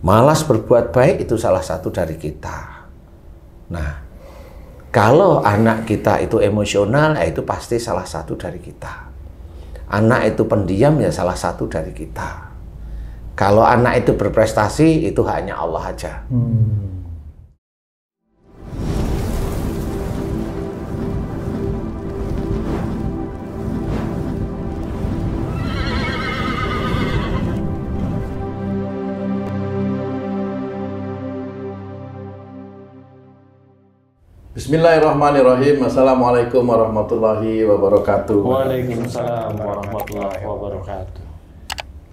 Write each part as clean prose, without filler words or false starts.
Malas berbuat baik itu salah satu dari kita. Nah, kalau anak kita itu emosional, ya itu pasti salah satu dari kita. Anak itu pendiam, ya salah satu dari kita. Kalau anak itu berprestasi, itu hanya Allah aja. Bismillahirrahmanirrahim. Assalamualaikum warahmatullahi wabarakatuh. Waalaikumsalam warahmatullahi wabarakatuh.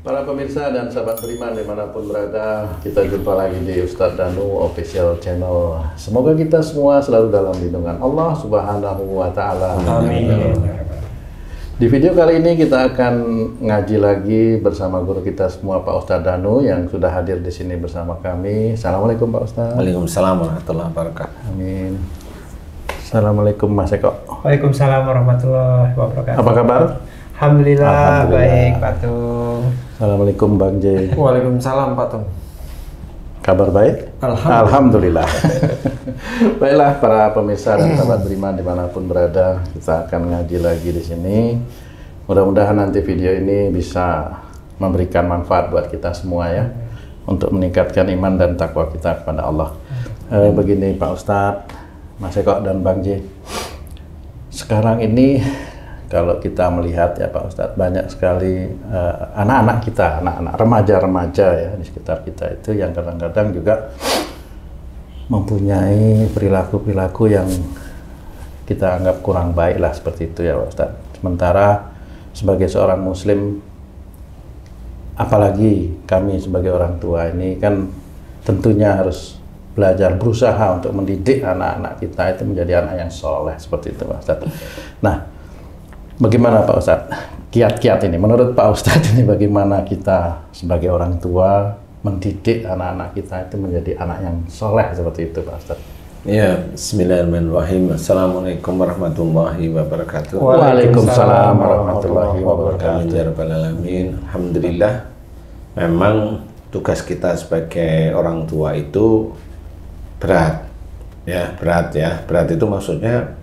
Para pemirsa dan sahabat beriman dimanapun berada, kita jumpa lagi di Ustadz Danu Official Channel. Semoga kita semua selalu dalam lindungan Allah Subhanahu wa Ta'ala. Amin. Di video kali ini kita akan ngaji lagi bersama guru kita semua, Pak Ustadz Danu, yang sudah hadir di sini bersama kami. Assalamualaikum Pak Ustadz. Waalaikumsalam warahmatullahi wabarakatuh. Amin. Assalamualaikum Mas Eko. Waalaikumsalam warahmatullahi wabarakatuh. Apa kabar? Alhamdulillah, baik Pak Tung. Assalamualaikum Bang J. Waalaikumsalam Pak Tung. Kabar baik? Alhamdulillah. Baiklah para pemirsa dan sahabat beriman dimanapun berada, kita akan ngaji lagi di sini. Mudah-mudahan nanti video ini bisa memberikan manfaat buat kita semua ya, untuk meningkatkan iman dan takwa kita kepada Allah. Begini Pak Ustadz, Mas Eko dan Bang J. Sekarang ini kalau kita melihat ya Pak Ustadz, banyak sekali anak-anak kita, anak-anak remaja-remaja ya di sekitar kita itu yang kadang-kadang juga mempunyai perilaku-perilaku yang kita anggap kurang baik lah, seperti itu ya Pak Ustadz. Sementara sebagai seorang muslim, apalagi kami sebagai orang tua ini kan tentunya harus belajar, berusaha untuk mendidik anak-anak kita itu menjadi anak yang soleh, seperti itu Pak Ustadz. Nah, bagaimana Pak Ustadz, kiat-kiat ini, menurut Pak Ustadz ini bagaimana kita sebagai orang tua mendidik anak-anak kita itu menjadi anak yang soleh seperti itu Pak Ustadz? Ya, bismillahirrahmanirrahim. Assalamualaikum warahmatullahi wabarakatuh. Waalaikumsalam warahmatullahi wabarakatuh. Amin. Alhamdulillah, memang tugas kita sebagai orang tua itu berat. Ya, berat ya. Berat itu maksudnya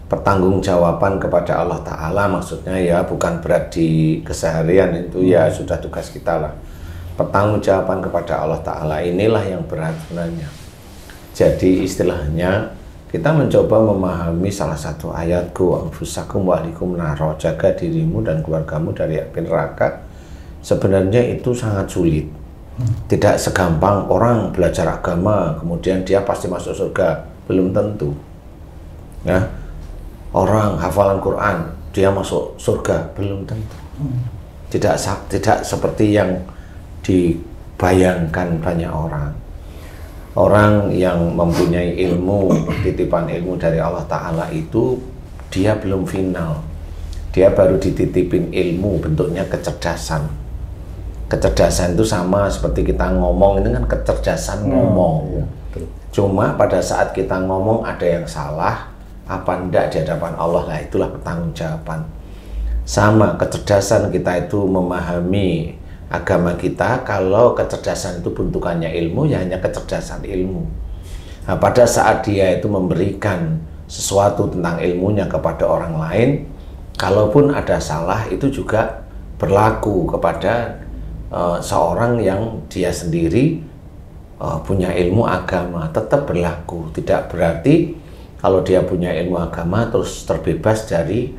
pertanggungjawaban kepada Allah Ta'ala, maksudnya ya bukan berat di keseharian, itu ya sudah tugas kita lah. Pertanggungjawaban kepada Allah Ta'ala inilah yang berat sebenarnya. Jadi istilahnya kita mencoba memahami salah satu ayatku, anfusakum wa ahlikum naro, jaga dirimu dan keluargamu dari api neraka. Sebenarnya itu sangat sulit. Tidak segampang orang belajar agama kemudian dia pasti masuk surga, belum tentu. Ya. Orang hafalan Quran, dia masuk surga, belum tentu. Tidak seperti yang dibayangkan banyak orang. Orang yang mempunyai ilmu, titipan ilmu dari Allah Ta'ala itu, dia belum final. Dia baru dititipin ilmu, bentuknya kecerdasan. Kecerdasan itu sama seperti kita ngomong, ini kan kecerdasan ngomong. Cuma pada saat kita ngomong ada yang salah, apa enggak di hadapan Allah, lah itulah pertanggungjawaban. Sama kecerdasan kita itu memahami agama kita, kalau kecerdasan itu bentukannya ilmu, ya hanya kecerdasan ilmu. Nah, pada saat dia itu memberikan sesuatu tentang ilmunya kepada orang lain, kalaupun ada salah itu juga berlaku kepada seorang yang dia sendiri punya ilmu agama, tetap berlaku. Tidak berarti kalau dia punya ilmu agama terus terbebas dari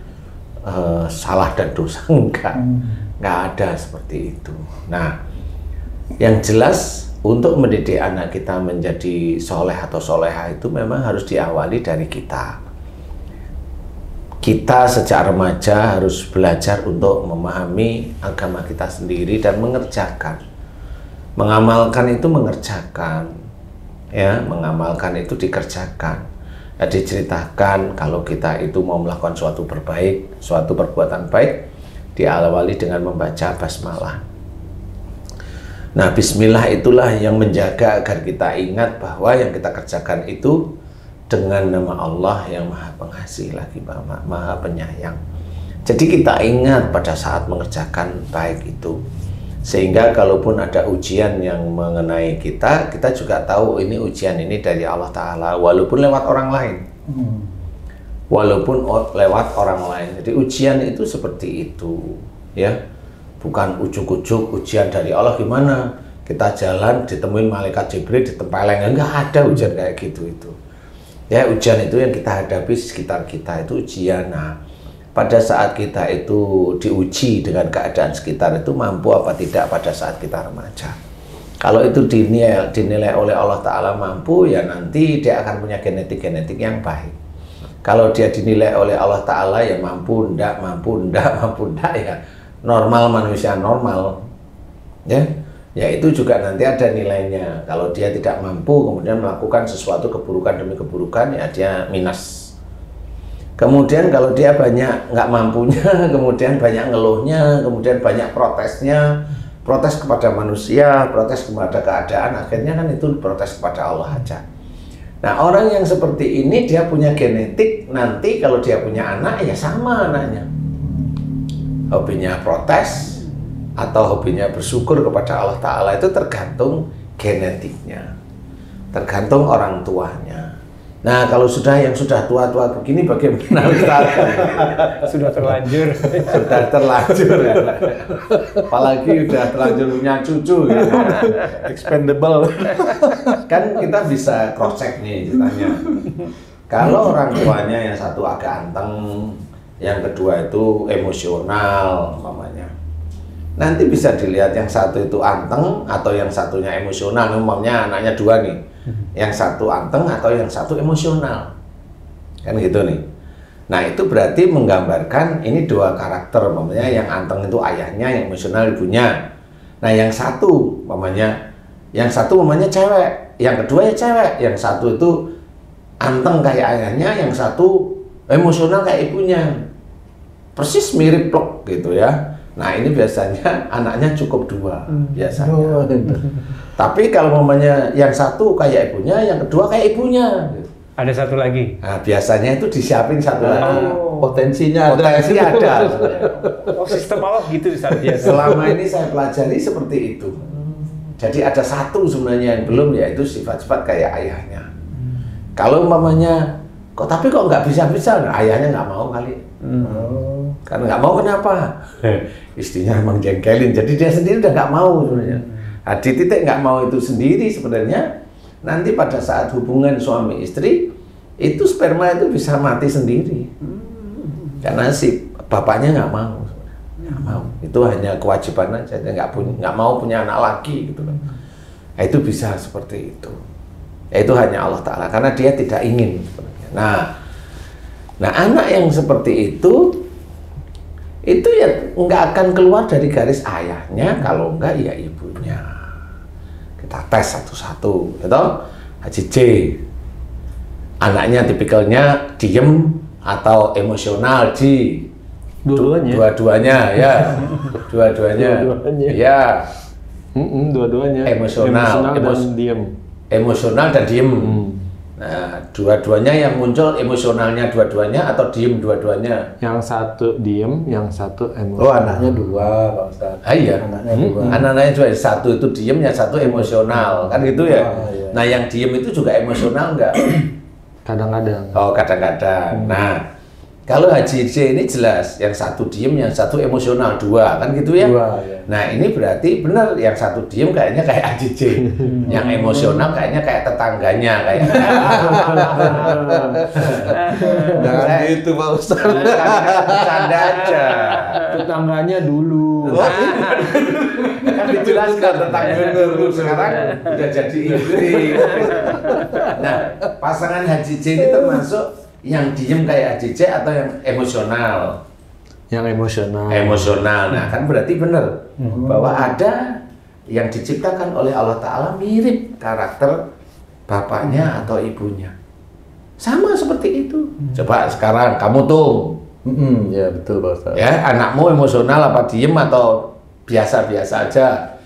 salah dan dosa, enggak ada seperti itu. Nah, yang jelas untuk mendidik anak kita menjadi soleh atau soleha itu memang harus diawali dari kita. Kita sejak remaja harus belajar untuk memahami agama kita sendiri dan mengerjakan. Mengamalkan itu mengerjakan, ya, mengamalkan itu dikerjakan. Ya, diceritakan kalau kita itu mau melakukan suatu perbuatan baik, diawali dengan membaca basmalah. Nah, bismillah itulah yang menjaga agar kita ingat bahwa yang kita kerjakan itu dengan nama Allah yang Maha Pengasih lagi Maha Penyayang. Jadi kita ingat pada saat mengerjakan baik itu, Sehingga kalaupun ada ujian yang mengenai kita juga tahu ini ujian ini dari Allah Ta'ala, walaupun lewat orang lain. Walaupun lewat orang lain. Jadi ujian itu seperti itu, ya. Bukan ujuk-ujuk ujian dari Allah gimana? Kita jalan ditemuin malaikat Jibril ditempeleng, enggak ada ujian kayak gitu itu. Ya, ujian itu yang kita hadapi di sekitar kita itu ujian. Nah, pada saat kita itu diuji dengan keadaan sekitar itu mampu apa tidak pada saat kita remaja. Kalau itu dinilai oleh Allah Ta'ala mampu, ya nanti dia akan punya genetik-genetik yang baik. Kalau dia dinilai oleh Allah Ta'ala ya mampu ndak ya normal, manusia normal. Ya itu juga nanti ada nilainya. Kalau dia tidak mampu kemudian melakukan sesuatu keburukan demi keburukan, ya dia minus. Kemudian kalau dia banyak nggak mampunya, kemudian banyak ngeluhnya, kemudian banyak protesnya, protes kepada manusia, protes kepada keadaan, akhirnya kan itu protes kepada Allah aja. Nah, orang yang seperti ini dia punya genetik, nanti kalau dia punya anak ya sama anaknya. Hobinya protes atau hobinya bersyukur kepada Allah Ta'ala itu tergantung genetiknya, tergantung orang tuanya. Nah, kalau yang sudah tua-tua begini bagaimana Ustaz? Sudah terlanjur. Sudah terlanjur ya. Apalagi udah terlanjur punya cucu ya. Expendable. Kan kita bisa cross check nih ceritanya. Kalau orang tuanya yang satu agak anteng, yang kedua itu emosional umpamanya, nanti bisa dilihat yang satu itu anteng atau yang satunya emosional. Umpamanya anaknya dua nih, yang satu anteng atau yang satu emosional, kan gitu nih. Nah, itu berarti menggambarkan ini dua karakter. Umpamanya yang anteng itu ayahnya, yang emosional ibunya. Nah, yang satu umpamanya cewek, yang kedua ya cewek. Yang satu itu anteng kayak ayahnya, yang satu emosional kayak ibunya. Persis mirip plok gitu ya. Nah, ini biasanya anaknya cukup dua biasanya. Tapi kalau umpamanya yang satu kayak ibunya, yang kedua kayak ibunya. Ada satu lagi. Nah, biasanya itu disiapin satu lagi. Potensinya ada. Oh, sistem Allah gitu biasa. Selama ini saya pelajari seperti itu. Jadi ada satu sebenarnya yang belum, yaitu sifat-sifat kayak ayahnya. Kalau umpamanya tapi kok nggak bisa-bisa, nah, ayahnya nggak mau kali. Karena nggak mau kenapa? Istrinya emang jengkelin, jadi dia sendiri udah nggak mau sebenarnya. Nah, di titik nggak mau itu sendiri sebenarnya, nanti pada saat hubungan suami istri itu sperma itu bisa mati sendiri. Karena si bapaknya nggak mau. Itu hanya kewajiban aja, dia nggak mau punya anak lagi gitu kan. Nah, itu bisa seperti itu. Itu hanya Allah Ta'ala, karena dia tidak ingin sebenarnya. Nah, anak yang seperti itu ya nggak akan keluar dari garis ayahnya, kalau enggak ya ibunya. Kita tes satu-satu, gitu. Haji J, anaknya tipikalnya diem atau emosional, Ji? Dua-duanya ya. Dua-duanya ya. Dua-duanya emosional dan diem. Emosional dan diem. Nah, dua-duanya yang muncul emosionalnya dua-duanya atau diem dua-duanya? Yang satu diem, yang satu emosional. Oh, anaknya dua, Pak Ustaz. Iya. Anaknya dua. Anak-anaknya dua, satu itu diem, yang satu emosional, kan gitu ya? Iya. Nah, yang diem itu juga emosional enggak? Kadang-kadang. Oh, kadang-kadang. Nah, kalau Haji J ini jelas, yang satu diem, yang satu emosional, dua, kan gitu ya? Dua, ya. Nah, ini berarti benar, yang satu diem kayaknya kayak Haji J, yang emosional kayaknya kayak tetangganya, kayak. Jangan gitu, Pak Ustaz. Bercanda aja. Tetangganya dulu. Kan dijelaskan tetangganya dulu, sekarang udah jadi istri. Nah, pasangan Haji J ini termasuk yang diem kayak Haji J atau yang emosional? Yang emosional. Emosional. Nah, kan berarti benar bahwa ada yang diciptakan oleh Allah Ta'ala mirip karakter bapaknya atau ibunya. Sama seperti itu. Coba sekarang kamu tuh. Ya betul, Pak Ustaz. Ya, anakmu emosional apa diem atau biasa-biasa aja?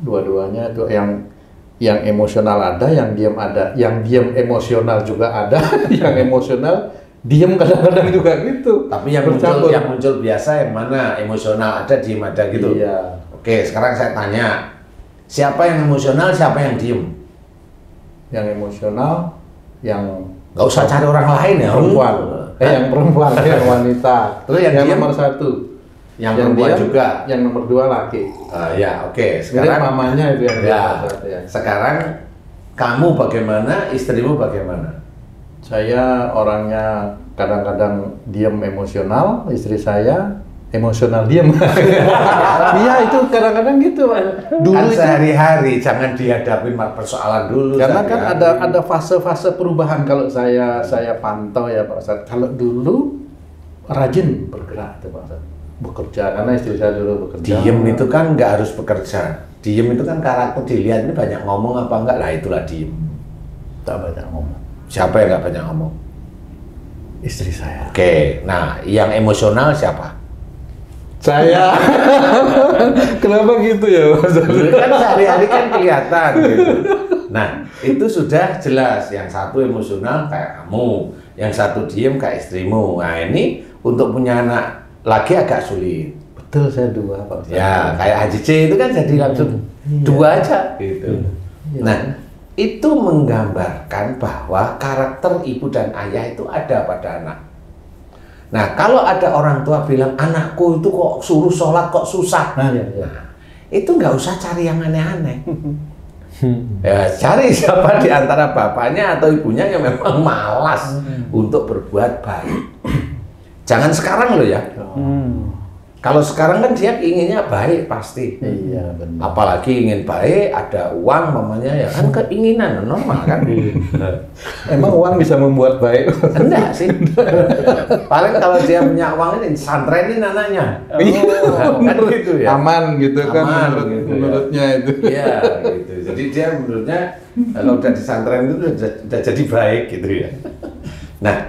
Dua-duanya tuh yang emosional ada, yang diam ada, yang diam emosional juga ada, yang emosional diam kadang-kadang juga gitu. Tapi yang muncul biasa yang mana? Emosional ada, diam ada gitu. Iya. Oke, sekarang saya tanya, siapa yang emosional, siapa yang diem? Yang emosional, yang Nggak usah cari orang lain ya. perempuan. Yang perempuan, yang wanita. Terus yang diem? nomor 1. Yang perempuan diam, juga. Yang nomor 2 laki. Ya, oke. Sekarang Sekarang mamanya itu yang ya. nomor 1 ya. Sekarang kamu bagaimana, istrimu bagaimana? Saya orangnya kadang-kadang diam emosional, istri saya emosional diam. Iya itu kadang-kadang gitu Pak. Dulu Kan itu sehari-hari, jangan dihadapi persoalan dulu. karena kan sehari-hari. ada fase-fase perubahan kalau saya pantau ya Pak Ustadz. Kalau dulu rajin bergerak tuh Pak Ustadz. Bekerja karena istri saya dulu bekerja. Diem itu kan nggak harus bekerja. Diem itu kan karakter dilihat ini banyak ngomong apa enggak, lah itulah diem. Tak banyak ngomong. Siapa yang nggak banyak ngomong? Istri saya. Oke, nah yang emosional siapa? Saya. Kenapa gitu ya Pak Ustadz? Dulu kan sehari-hari kan kelihatan gitu. Nah, itu sudah jelas. Yang satu emosional kayak kamu, yang satu diem kayak istrimu. Nah, ini untuk punya anak lagi agak sulit. Betul saya 2 Pak Ustadz. Ya, kayak Haji C itu kan jadi langsung 2 aja gitu. Nah, itu menggambarkan bahwa karakter ibu dan ayah itu ada pada anak. Nah, kalau ada orang tua bilang, anakku itu kok suruh sholat kok susah. Nah, ya. Nah, itu nggak usah cari yang aneh-aneh. Ya, cari siapa di antara bapaknya atau ibunya yang memang malas untuk berbuat baik. Jangan sekarang loh ya. Kalau sekarang kan dia inginnya baik pasti. Iya benar. Apalagi ingin baik, ada uang mamanya ya kan keinginan normal kan. Emang uang bisa membuat baik? Enggak sih. Paling kalau dia punya uang ini santrenin anaknya. Kan gitu ya. Aman gitu kan Aman menurut, gitu ya. menurutnya itu. Iya gitu. Jadi dia menurutnya kalau udah disantren itu udah jadi baik gitu ya. Nah,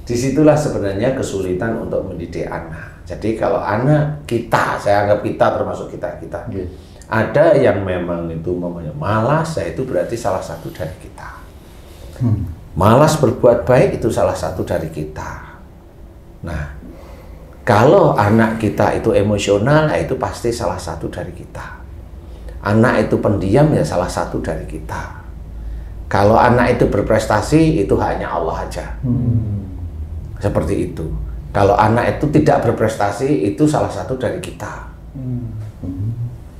disitulah sebenarnya kesulitan untuk mendidik anak. Jadi kalau anak kita, saya anggap kita termasuk kita, Iya. ada yang memang itu namanya malas, ya itu berarti salah satu dari kita. Malas berbuat baik itu salah satu dari kita. Nah, kalau anak kita itu emosional, ya itu pasti salah satu dari kita. Anak itu pendiam, ya salah satu dari kita. Kalau anak itu berprestasi, itu hanya Allah aja. Seperti itu. Kalau anak itu tidak berprestasi, itu salah satu dari kita.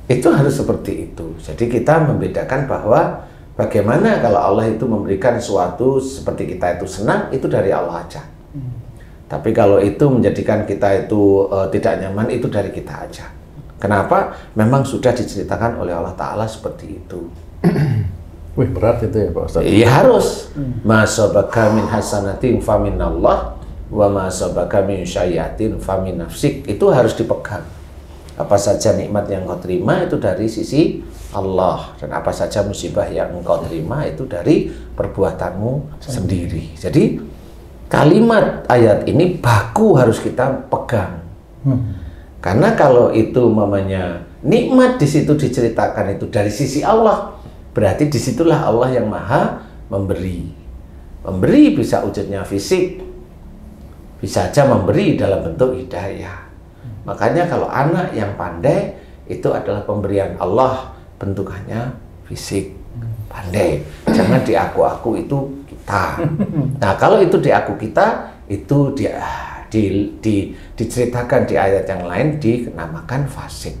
Itu harus seperti itu. Jadi kita membedakan bahwa bagaimana kalau Allah itu memberikan sesuatu seperti kita itu senang, itu dari Allah aja. Tapi kalau itu menjadikan kita itu tidak nyaman, itu dari kita aja. Kenapa? Memang sudah diceritakan oleh Allah Ta'ala seperti itu. Wih berat itu ya Pak Ustadz. Iya harus. Ma sabaka min hasanatin famin Allah wa ma sabaka min sayyatin famin nafsik. Itu harus dipegang. Apa saja nikmat yang kau terima itu dari sisi Allah, dan apa saja musibah yang engkau terima itu dari perbuatanmu sendiri. Jadi kalimat ayat ini baku harus kita pegang. Karena kalau itu mamanya nikmat di situ diceritakan itu dari sisi Allah, berarti disitulah Allah yang maha memberi. Memberi bisa wujudnya fisik, bisa saja memberi dalam bentuk hidayah. Makanya kalau anak yang pandai itu adalah pemberian Allah, bentukannya fisik, pandai. Jangan diaku-aku itu kita. Nah kalau itu diaku kita, itu diceritakan di ayat yang lain dinamakan fasik,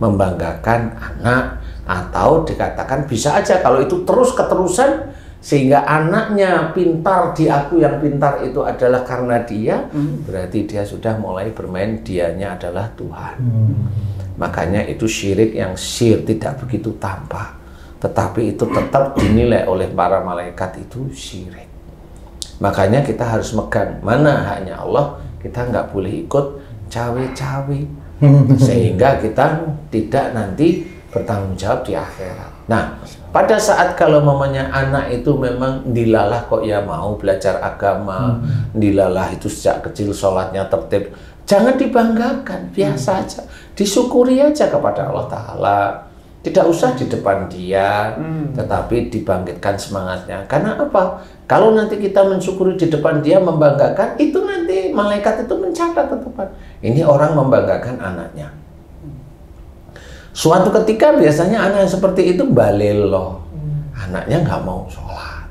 membanggakan anak, atau dikatakan bisa aja kalau itu terus keterusan sehingga anaknya pintar, diaku yang pintar itu adalah karena dia, berarti dia sudah mulai bermain dianya adalah Tuhan. Makanya itu syirik yang tidak begitu tampak, tetapi itu tetap dinilai oleh para malaikat itu syirik. Makanya kita harus megang mana haknya Allah, kita nggak boleh ikut cawe-cawe sehingga kita tidak nanti bertanggung jawab di akhirat. Nah, pada saat kalau mamanya anak itu memang dilalah kok ya mau belajar agama, dilalah itu sejak kecil sholatnya tertib, jangan dibanggakan, biasa aja, disyukuri aja kepada Allah Ta'ala. Tidak usah di depan dia, tetapi dibangkitkan semangatnya. Karena apa? Kalau nanti kita mensyukuri di depan dia, membanggakan, itu nanti malaikat itu mencatat tetepan. Ini orang membanggakan anaknya. Suatu ketika biasanya anak yang seperti itu balelo, anaknya nggak mau sholat,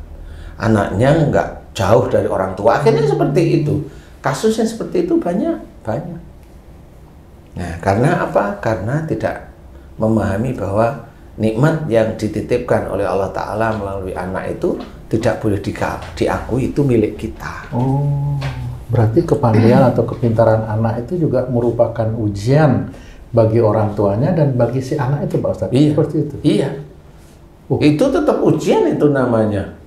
anaknya nggak jauh dari orang tua, akhirnya seperti itu. Kasus yang seperti itu banyak. Nah, karena apa? Karena tidak memahami bahwa nikmat yang dititipkan oleh Allah Ta'ala melalui anak itu tidak boleh diakui itu milik kita. Oh, berarti kepandaian atau kepintaran anak itu juga merupakan ujian bagi orang tuanya dan bagi si anak itu, Pak Ustadz. Iya. Seperti itu. Iya. Itu tetap ujian itu namanya.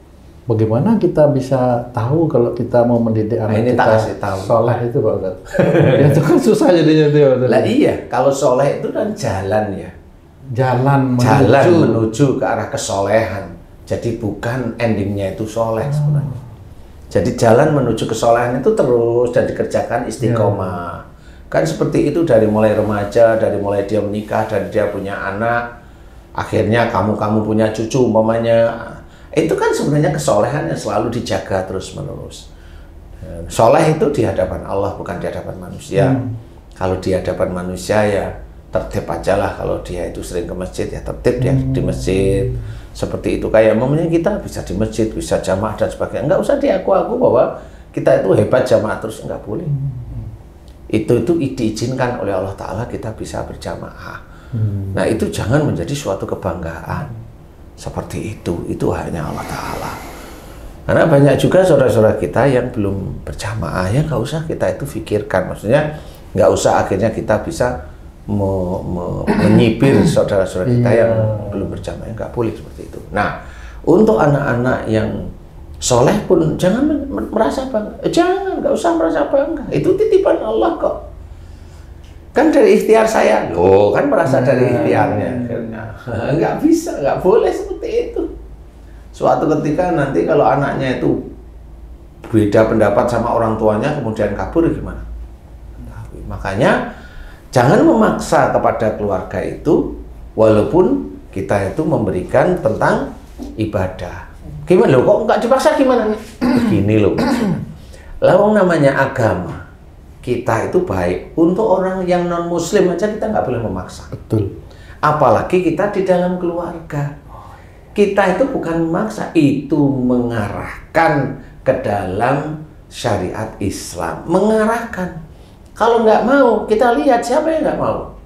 Bagaimana kita bisa tahu kalau kita mau mendidik anak ini kita soleh itu, Pak Ustadz? Ya, itu kan susah jadinya itu, Pak Ustadz. Lah iya, kalau soleh itu kan jalan ya. Jalan menuju ke arah kesolehan. Jadi bukan endingnya itu soleh sebenarnya. Jadi jalan menuju kesolehan itu terus dan dikerjakan istiqomah. Kan seperti itu dari mulai remaja, dari mulai dia menikah, dari dia punya anak, akhirnya kamu punya cucu umpamanya. Itu kan sebenarnya kesolehan yang selalu dijaga terus-menerus. Soleh itu di hadapan Allah, bukan di hadapan manusia. Kalau di hadapan manusia ya tertib aja lah. Kalau dia itu sering ke masjid ya tertib dia di masjid. Seperti itu, kayak momennya kita bisa di masjid, bisa jamaah dan sebagainya. Nggak usah diaku-aku bahwa kita itu hebat jamaah terus, nggak boleh. Itu diizinkan oleh Allah Ta'ala kita bisa berjamaah. Nah itu jangan menjadi suatu kebanggaan. Seperti itu hanya Allah Ta'ala. Karena banyak juga saudara-saudara kita yang belum berjamaah, ya nggak usah kita itu pikirkan. Maksudnya nggak usah akhirnya kita bisa menyibir saudara-saudara kita yang belum berjamaah, nggak boleh seperti itu. Nah, untuk anak-anak yang soleh pun jangan merasa bangga. Jangan, nggak usah merasa bangga. Itu titipan Allah kok. Kan dari ikhtiar saya, loh kan merasa dari ikhtiarnya. Nggak bisa, nggak boleh seperti itu. Suatu ketika nanti kalau anaknya itu beda pendapat sama orang tuanya kemudian kabur gimana? Makanya jangan memaksa kepada keluarga itu walaupun kita itu memberikan tentang ibadah. Gimana loh, kok nggak dipaksa gimana? Begini loh. Lawang namanya agama. Kita itu baik. Untuk orang yang non-muslim aja kita nggak boleh memaksa. Betul. Apalagi kita di dalam keluarga. Kita itu bukan memaksa, itu mengarahkan ke dalam syariat Islam. Mengarahkan. Kalau nggak mau, kita lihat siapa yang nggak mau.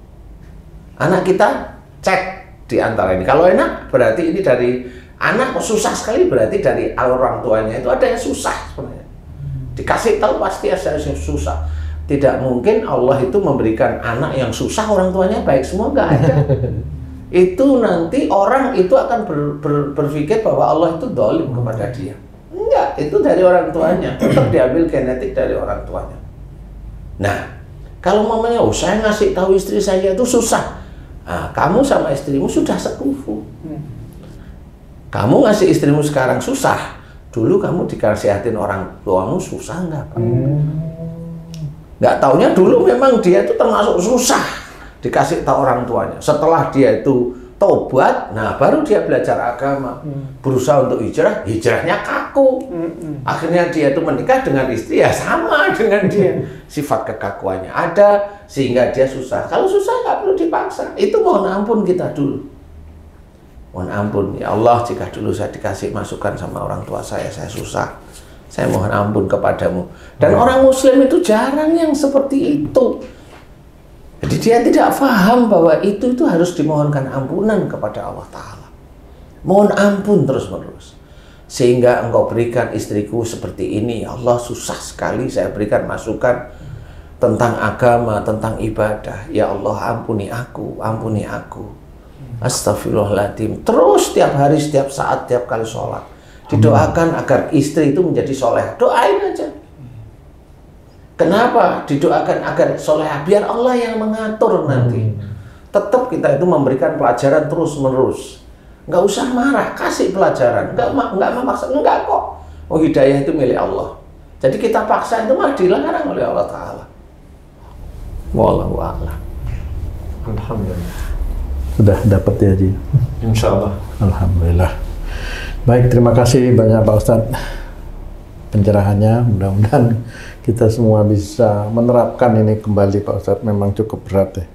Anak kita cek di antara ini. Kalau enak, berarti ini dari anak susah sekali, berarti dari orang tuanya itu ada yang susah sebenarnya. Dikasih tahu pasti ada yang susah. Tidak mungkin Allah itu memberikan anak yang susah, orang tuanya baik semua, nggak ada. Itu nanti orang itu akan berpikir bahwa Allah itu dolim kepada dia. Enggak, itu dari orang tuanya. Tetap diambil genetik dari orang tuanya. Nah, kalau mamanya, saya ngasih tahu istri saya itu susah. Nah, kamu sama istrimu sudah sekufu. Kamu ngasih istrimu sekarang susah. Dulu kamu dikasihatin orang tuamu susah nggak, Pak? Nggak taunya dulu memang dia itu termasuk susah dikasih tahu orang tuanya. Setelah dia itu tobat, nah baru dia belajar agama, berusaha untuk hijrah, hijrahnya kaku. Akhirnya dia itu menikah dengan istri ya sama dengan dia, sifat kekakuannya ada sehingga dia susah. Kalau susah nggak perlu dipaksa. Itu mohon ampun kita dulu. Mohon ampun ya Allah, jika dulu saya dikasih masukan sama orang tua saya susah. Saya mohon ampun kepadamu. Dan orang Muslim itu jarang yang seperti itu. Jadi dia tidak paham bahwa itu harus dimohonkan ampunan kepada Allah Ta'ala. Mohon ampun terus-menerus. Sehingga engkau berikan istriku seperti ini. Ya Allah, susah sekali saya berikan masukan tentang agama, tentang ibadah. Ya Allah, ampuni aku, ampuni aku. Astagfirullahaladzim. Terus setiap hari, setiap saat, setiap kali sholat. Didoakan agar istri itu menjadi soleh. Doain aja. Kenapa didoakan agar soleh? Biar Allah yang mengatur nanti. Tetap kita itu memberikan pelajaran terus-menerus. Nggak usah marah, kasih pelajaran. Nggak memaksa, enggak kok. Oh, hidayah itu milik Allah. Jadi kita paksa itu malah dilarang oleh Allah Ta'ala. Wallahu a'lam. Alhamdulillah. Sudah dapat ya, Ji? Insya Allah. Alhamdulillah. Baik, terima kasih banyak Pak Ustadz pencerahannya. Mudah-mudahan kita semua bisa menerapkan ini kembali Pak Ustadz. Memang cukup berat ya.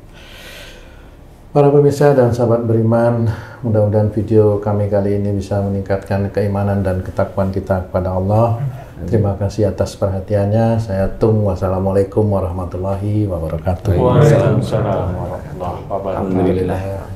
Para pemirsa dan sahabat beriman, mudah-mudahan video kami kali ini bisa meningkatkan keimanan dan ketakwaan kita kepada Allah. Terima kasih atas perhatiannya. Saya Tung. Wassalamualaikum warahmatullahi wabarakatuh. Waalaikumsalam warahmatullahi wabarakatuh. Alhamdulillah.